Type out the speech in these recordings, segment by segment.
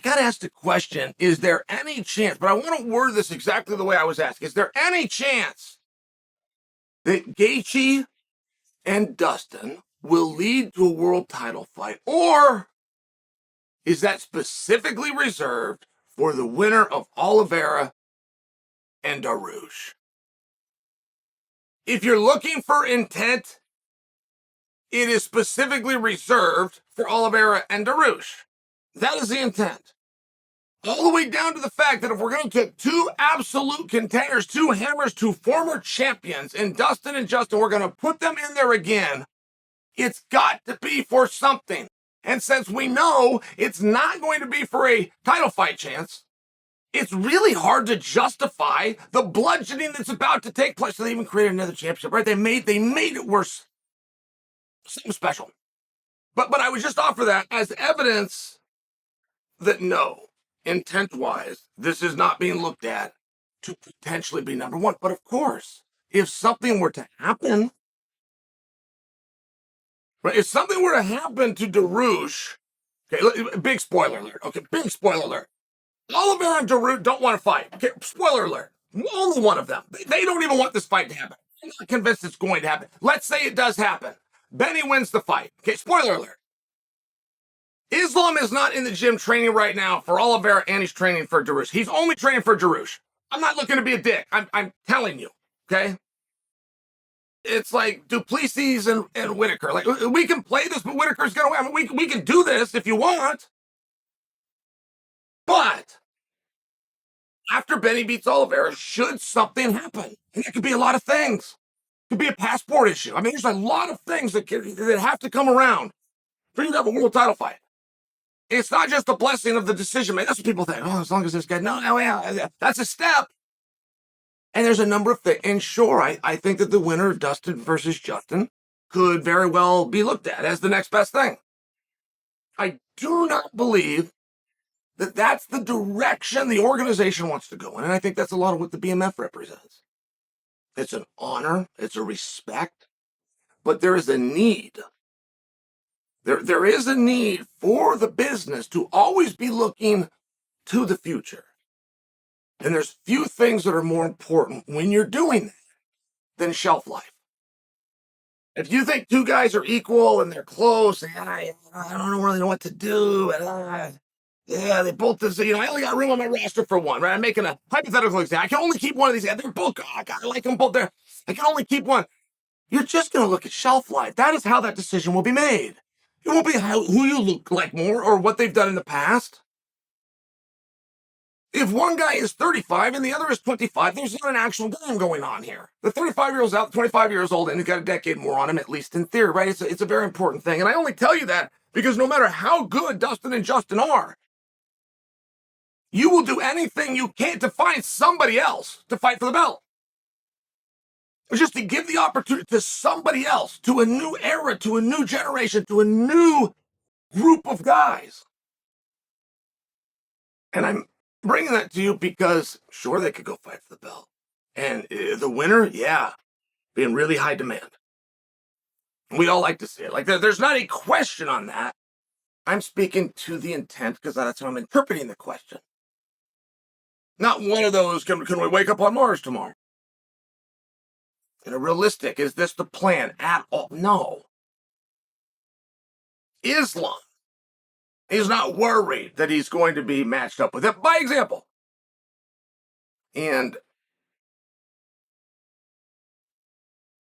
got to ask the question, is there any chance, but I want to word this exactly the way I was asked, is there any chance that Gaethje and Dustin will lead to a world title fight? Or is that specifically reserved for the winner of Oliveira and Dariush? If you're looking for intent, it is specifically reserved for Oliveira and Dariush. That is the intent. All the way down to the fact that if we're going to get two absolute contenders, two hammers, two former champions, in Dustin and Justin, we're going to put them in there again, it's got to be for something. And since we know it's not going to be for a title fight chance, it's really hard to justify the bludgeoning that's about to take place. So they even created another championship, right? They made it worse. Something special. But I would just offer that as evidence that no, intent-wise, this is not being looked at to potentially be number one. But of course, if something were to happen, right? If something were to happen to Dariush, okay, big spoiler alert. Okay, big spoiler alert. Oliveira and Dariush don't want to fight. Okay, spoiler alert. Only one of them. They don't even want this fight to happen. I'm not convinced it's going to happen. Let's say it does happen. Benny wins the fight. Okay, spoiler alert. Islam is not in the gym training right now for Oliveira, and he's training for Dariush. He's only training for Dariush. I'm not looking to be a dick. I'm telling you, okay? It's like Duplessis and Whitaker. Like, we can play this, but Whitaker's going to win. I mean, we can do this if you want. But after Benny beats Oliveira, should something happen, and it could be a lot of things. It could be a passport issue. I mean, there's a lot of things that have to come around for you to have a world title fight. It's not just a blessing of the decision, man. That's what people think. Oh, as long as this guy, no, yeah, that's a step. And there's a number of things. And sure, I think that the winner of Dustin versus Justin could very well be looked at as the next best thing. I do not believe that that's the direction the organization wants to go in. And I think that's a lot of what the BMF represents. It's an honor. It's a respect. But there is a need. There is a need for the business to always be looking to the future. And there's few things that are more important when you're doing that than shelf life. If you think two guys are equal and they're close, and I don't really know what to do, and yeah, they both, I only got room on my roster for one, right? I'm making a hypothetical example. I can only keep one of these. They're both, I like them both there. I can only keep one. You're just going to look at shelf life. That is how that decision will be made. It won't be who you look like more or what they've done in the past. If one guy is 35 and the other is 25, there's not an actual game going on here. The 35-year-old's out, 25 years old, and he's got a decade more on him, at least in theory, right? It's a very important thing. And I only tell you that because no matter how good Dustin and Justin are, you will do anything you can to find somebody else to fight for the belt. Just to give the opportunity to somebody else, to a new era, to a new generation, to a new group of guys. And I'm bringing that to you because, sure, they could go fight for the belt. And the winner, yeah, being really high demand. We all like to see it. Like, there's not a question on that. I'm speaking to the intent because that's how I'm interpreting the question. Not one of those, can we wake up on Mars tomorrow? And realistic, is this the plan at all? No. Islam is not worried that he's going to be matched up with it, by example. And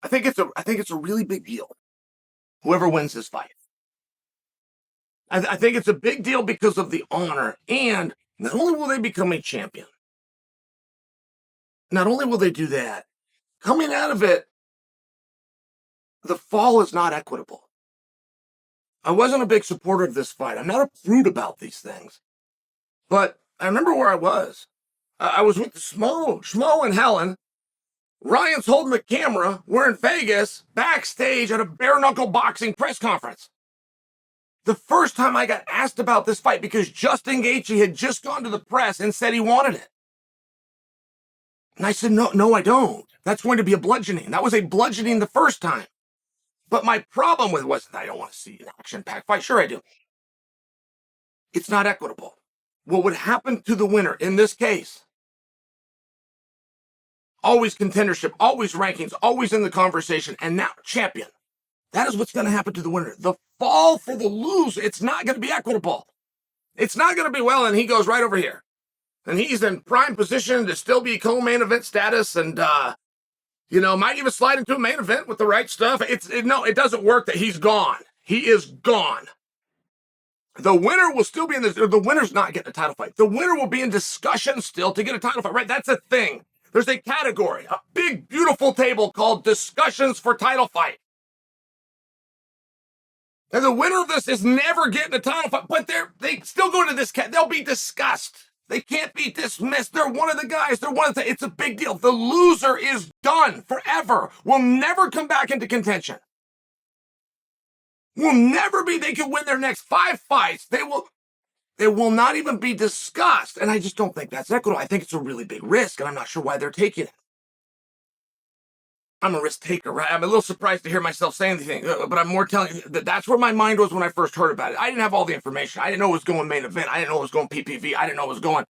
I think it's a really big deal, whoever wins this fight. I think it's a big deal because of the honor, and not only will they become a champion, not only will they do that, coming out of it, the fall is not equitable. I wasn't a big supporter of this fight. I'm not a prude about these things. But I remember where I was. I was with Schmo and Helen. Ryan's holding the camera. We're in Vegas, backstage at a bare-knuckle boxing press conference. The first time I got asked about this fight because Justin Gaethje had just gone to the press and said he wanted it. And I said, no, I don't. That's going to be a bludgeoning. That was a bludgeoning the first time. But my problem wasn't I don't want to see an action-packed fight. Sure I do. It's not equitable. what would happen to the winner in this case, always contendership, always rankings, always in the conversation, and now champion. That is what's going to happen to the winner. The fall for the loser, it's not going to be equitable. It's not going to be, well, and he goes right over here. And he's in prime position to still be co-main event status and, might even slide into a main event with the right stuff. No, it doesn't work that he's gone. He is gone. The winner will still be the winner's not getting a title fight. The winner will be in discussion still to get a title fight, right? That's a thing. There's a category, a big, beautiful table called discussions for title fight. And the winner of this is never getting a title fight, but they still go to this they'll be discussed. They can't be dismissed. They're one of the guys. It's a big deal. The loser is done forever. Will never come back into contention. Will never be. They can win their next 5 fights. They will not even be discussed. And I just don't think that's equitable. I think it's a really big risk, and I'm not sure why they're taking it. I'm a risk taker, right? I'm a little surprised to hear myself say anything, but I'm more telling you that that's where my mind was when I first heard about it. I didn't have all the information. I didn't know it was going main event. I didn't know it was going PPV. I didn't know it was going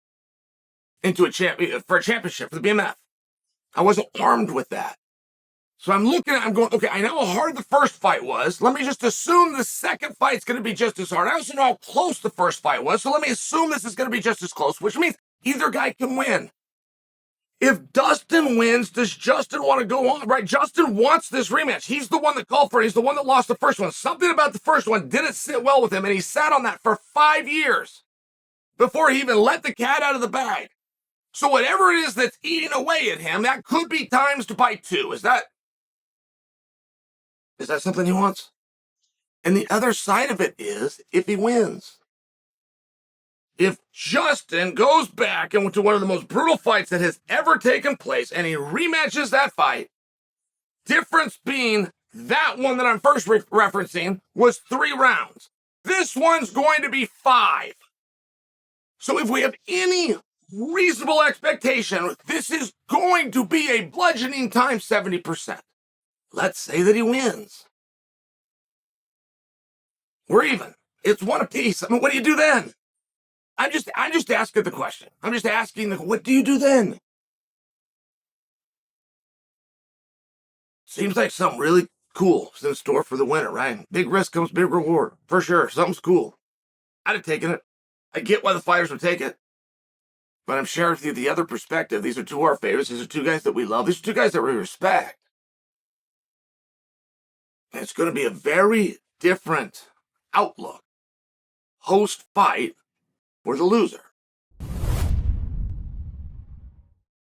into a championship for the BMF. I wasn't armed with that. So I'm going, okay, I know how hard the first fight was. Let me just assume the second fight's going to be just as hard. I also know how close the first fight was, so let me assume this is going to be just as close, which means either guy can win. If Dustin wins, does Justin want to go on? Right, Justin wants this rematch. He's the one that called for it. He's the one that lost the first one. Something about the first one didn't sit well with him, and he sat on that for 5 years before he even let the cat out of the bag. So whatever it is that's eating away at him, that could be times by 2. Is that something he wants? And the other side of it is if he wins. If Justin goes back into one of the most brutal fights that has ever taken place and he rematches that fight, difference being that one that I'm first referencing was 3 rounds. This one's going to be 5. So if we have any reasonable expectation, this is going to be a bludgeoning times 70%. Let's say that he wins. We're even. It's one apiece. I mean, what do you do then? I'm just asking the question. I'm just asking, what do you do then? Seems like something really cool is in store for the winner, right? Big risk comes big reward. For sure, something's cool. I'd have taken it. I get why the fighters would take it. But I'm sharing with you the other perspective. These are 2 of our favorites. These are 2 guys that we love. These are 2 guys that we respect. And it's going to be a very different outlook post-fight for the loser.